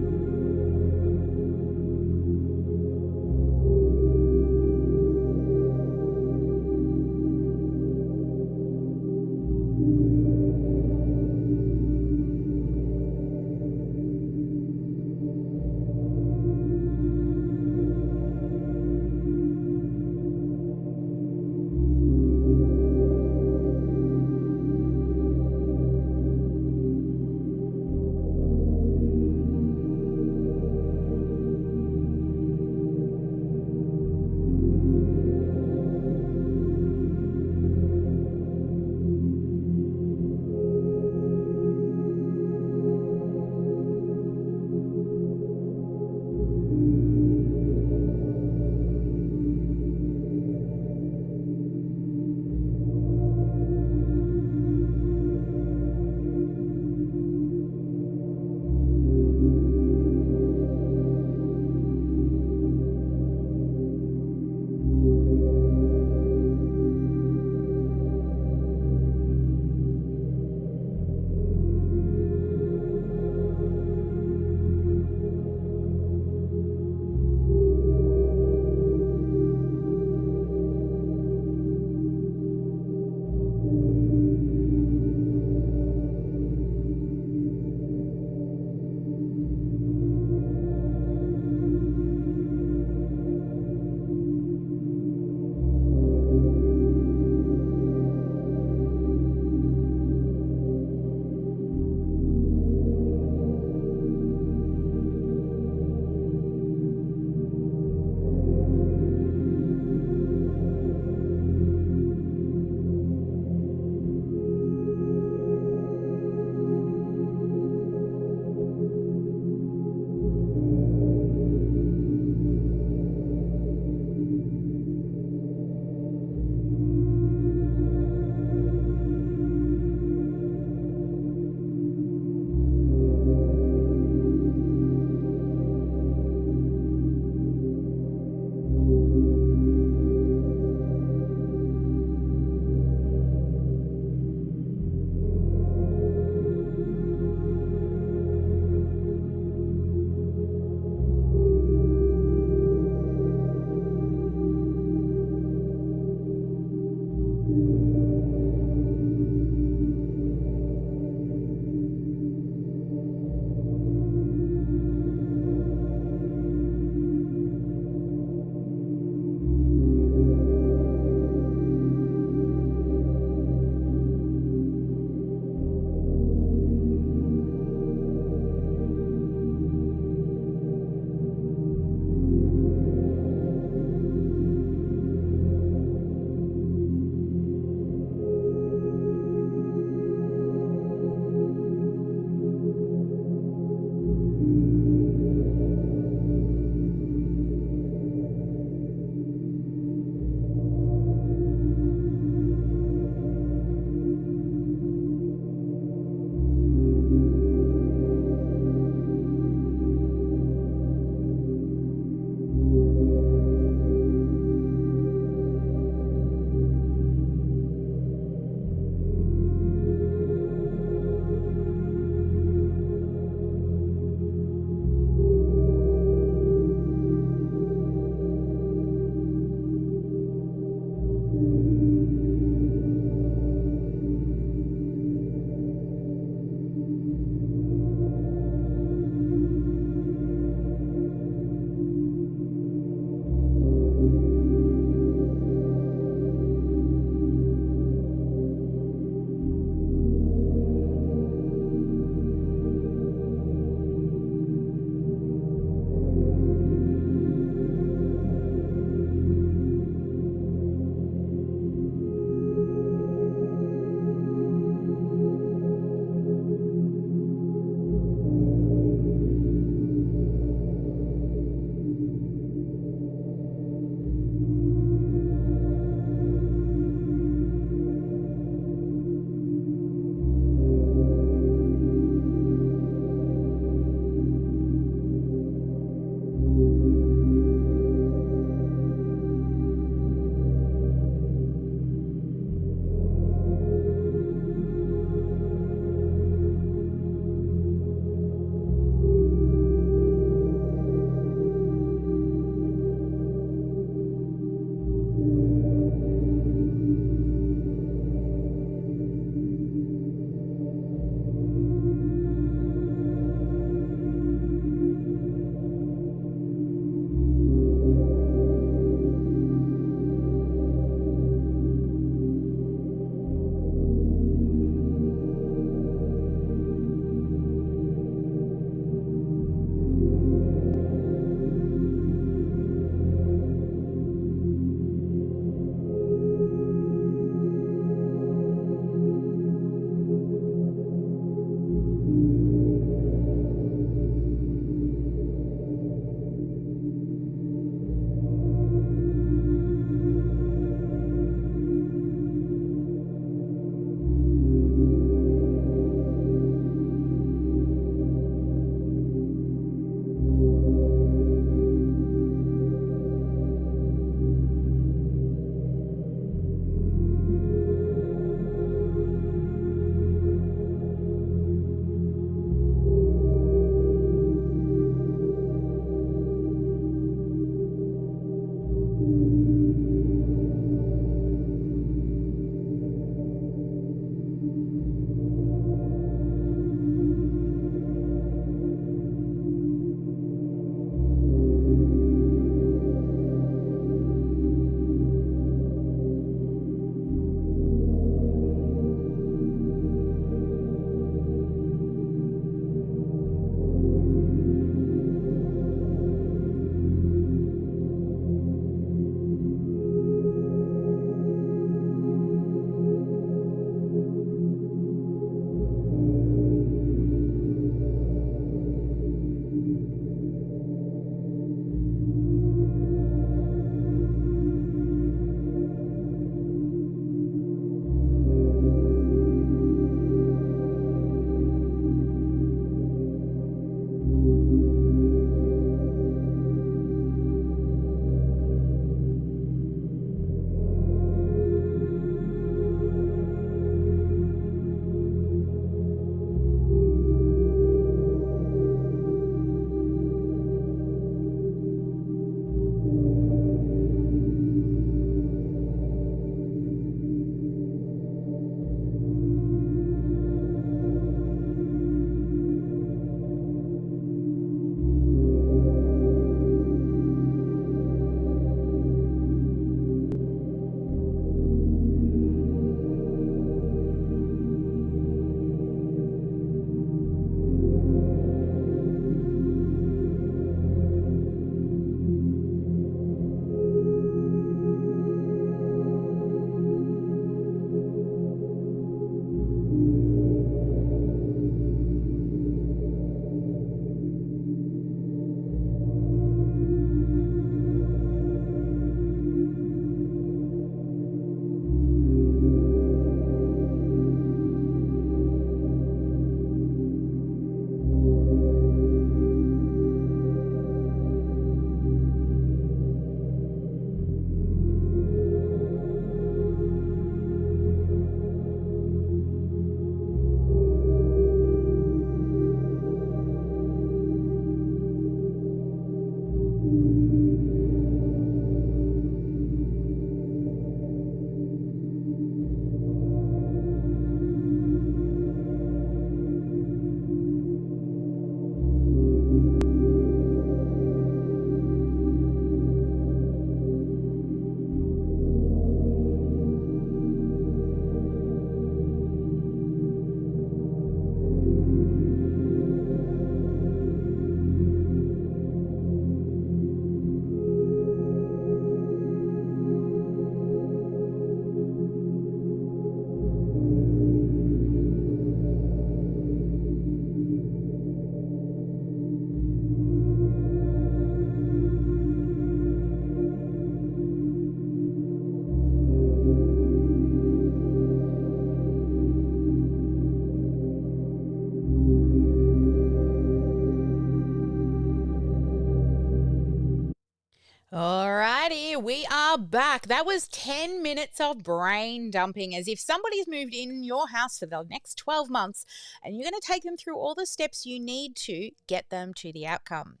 We are back. That was 10 minutes of brain dumping, as if somebody's moved in your house for the next 12 months and you're going to take them through all the steps you need to get them to the outcome.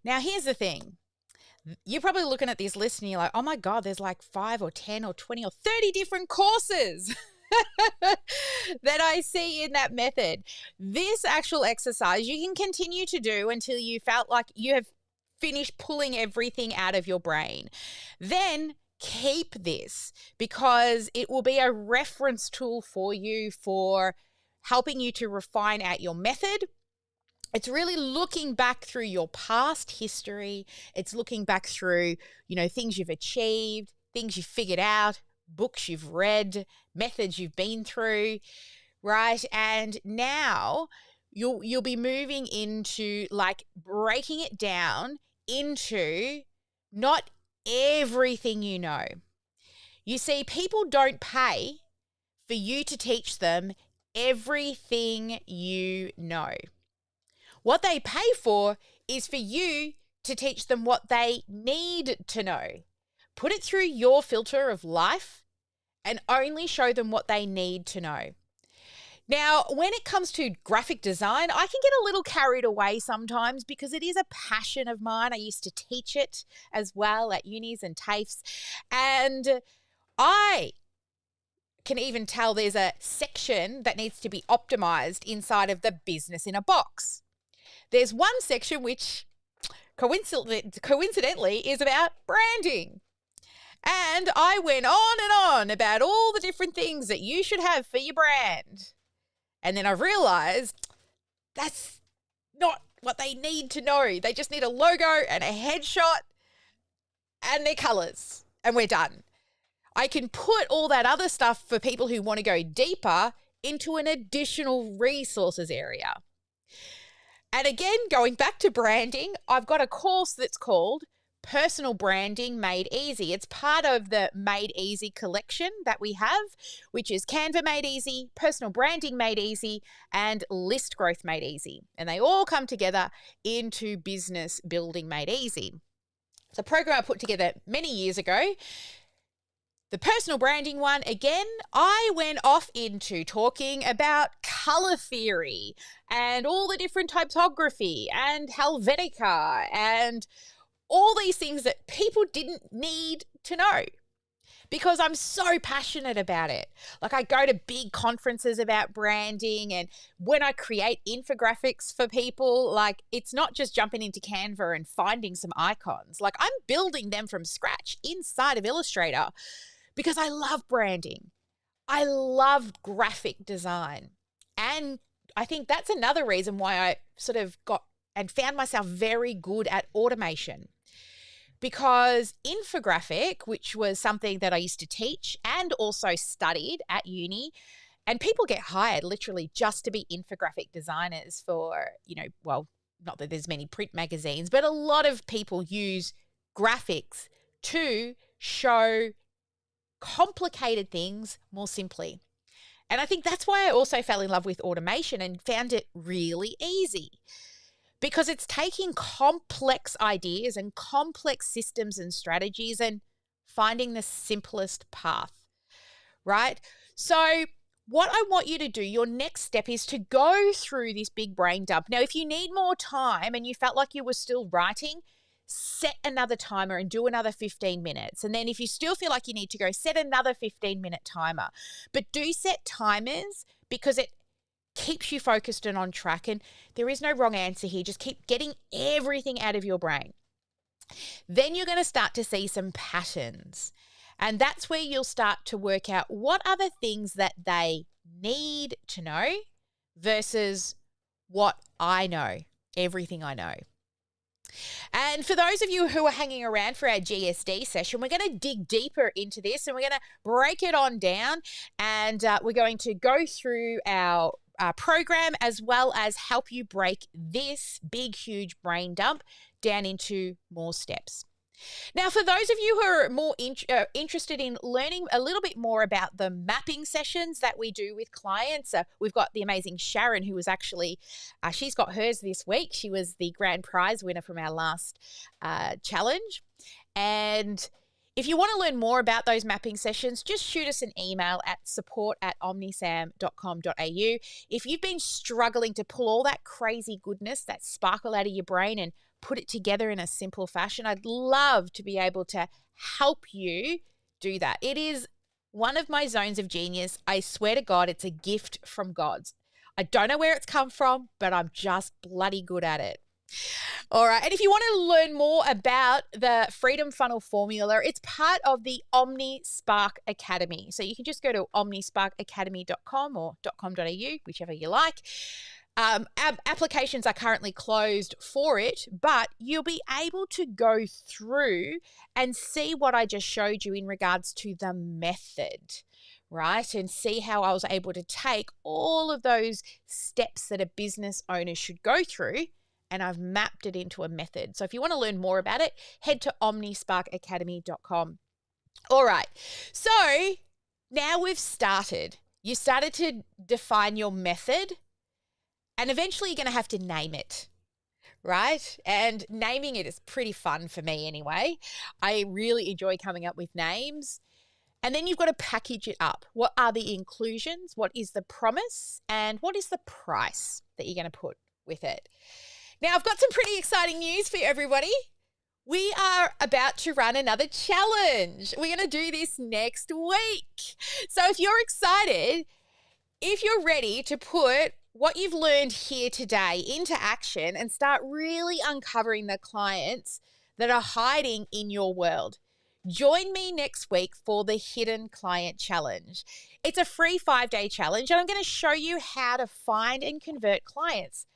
Now, here's the thing. You're probably looking at this list and you're like, oh my God, there's like 5 or 10 or 20 or 30 different courses that I see in that method. This actual exercise you can continue to do until you felt like you have finished pulling everything out of your brain. Then keep this, because it will be a reference tool for you for helping you to refine out your method. It's really looking back through your past history. It's looking back through, things you've achieved, things you've figured out, books you've read, methods you've been through, right? And now you'll be moving into like breaking it down into not everything you know. You see, people don't pay for you to teach them everything you know. What they pay for is for you to teach them what they need to know. Put it through your filter of life and only show them what they need to know. Now, when it comes to graphic design, I can get a little carried away sometimes because it is a passion of mine. I used to teach it as well at unis and TAFEs, and I can even tell there's a section that needs to be optimized inside of the business in a box. There's one section which coincidentally is about branding. And I went on and on about all the different things that you should have for your brand. And then I realized that's not what they need to know. They just need a logo and a headshot and their colors, and we're done. I can put all that other stuff for people who want to go deeper into an additional resources area. And again, going back to branding, I've got a course that's called Personal Branding Made Easy. It's part of the Made Easy collection that we have, which is Canva Made Easy, Personal Branding Made Easy, and List Growth Made Easy. And they all come together into Business Building Made Easy. It's a program I put together many years ago. The personal branding one, again, I went off into talking about color theory and all the different typography and Helvetica and all these things that people didn't need to know, because I'm so passionate about it. Like, I go to big conferences about branding, and when I create infographics for people, like, it's not just jumping into Canva and finding some icons. Like, I'm building them from scratch inside of Illustrator because I love branding. I love graphic design. And I think that's another reason why I sort of got and found myself very good at automation. Because infographic, which was something that I used to teach and also studied at uni, and people get hired literally just to be infographic designers for, not that there's many print magazines, but a lot of people use graphics to show complicated things more simply. And I think that's why I also fell in love with automation and found it really easy. Because it's taking complex ideas and complex systems and strategies and finding the simplest path, right? So what I want you to do, your next step, is to go through this big brain dump. Now, if you need more time and you felt like you were still writing, set another timer and do another 15 minutes. And then if you still feel like you need to go, set another 15-minute timer. But do set timers because it keeps you focused and on track. And there is no wrong answer here. Just keep getting everything out of your brain. Then you're going to start to see some patterns. And that's where you'll start to work out what are the things that they need to know versus what I know, everything I know. And for those of you who are hanging around for our GSD session, we're going to dig deeper into this and we're going to break it on down, and we're going to go through our program as well as help you break this big, huge brain dump down into more steps. Now, for those of you who are more interested in learning a little bit more about the mapping sessions that we do with clients, we've got the amazing Sharon, who was actually, she's got hers this week. She was the grand prize winner from our last challenge. And If you want to learn more about those mapping sessions, just shoot us an email at support@omnisam.com.au. If you've been struggling to pull all that crazy goodness, that sparkle out of your brain and put it together in a simple fashion, I'd love to be able to help you do that. It is one of my zones of genius. I swear to God, it's a gift from God. I don't know where it's come from, but I'm just bloody good at it. All right. And if you want to learn more about the Freedom Funnel Formula, it's part of the OmniSpark Academy. So you can just go to omnisparkacademy.com or .com.au, whichever you like. Applications are currently closed for it, but you'll be able to go through and see what I just showed you in regards to the method, right? And see how I was able to take all of those steps that a business owner should go through, and I've mapped it into a method. So if you want to learn more about it, head to omnisparkacademy.com. All right. So now we've started. You started to define your method, and eventually you're going to have to name it, right? And naming it is pretty fun for me anyway. I really enjoy coming up with names. And then you've got to package it up. What are the inclusions? What is the promise? And what is the price that you're going to put with it? Now, I've got some pretty exciting news for you, everybody. We are about to run another challenge. We're going to do this next week. So if you're excited, if you're ready to put what you've learned here today into action and start really uncovering the clients that are hiding in your world, join me next week for the Hidden Client Challenge. It's a free 5-day challenge, and I'm going to show you how to find and convert clients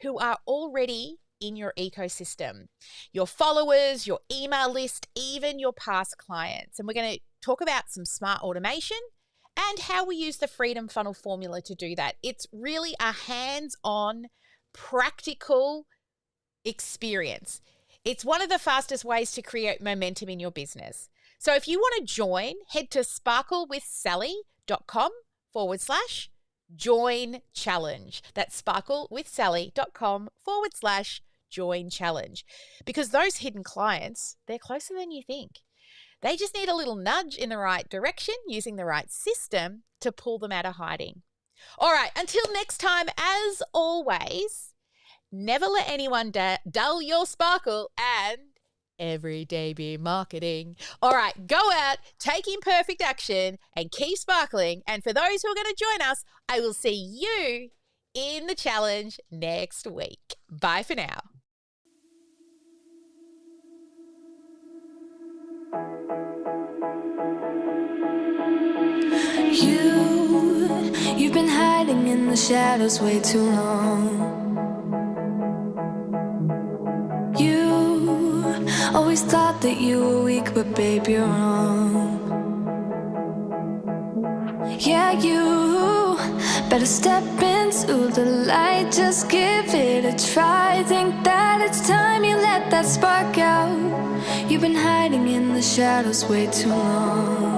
who are already in your ecosystem, your followers, your email list, even your past clients. And we're going to talk about some smart automation and how we use the Freedom Funnel Formula to do that. It's really a hands-on, practical experience. It's one of the fastest ways to create momentum in your business. So if you want to join, head to sparklewithsally.com/join challenge. That's sparklewithsally.com/join challenge. Because those hidden clients, they're closer than you think. They just need a little nudge in the right direction using the right system to pull them out of hiding. All right, until next time, as always, never let anyone dull your sparkle, and every day be marketing. All right, go out, take imperfect action, and keep sparkling. And for those who are going to join us, I will see you in the challenge next week. Bye for now. You've been hiding in the shadows way too long. You always thought that you were weak, but babe, you're wrong. Yeah, you better step into the light, just give it a try. Think that it's time you let that spark out. You've been hiding in the shadows way too long.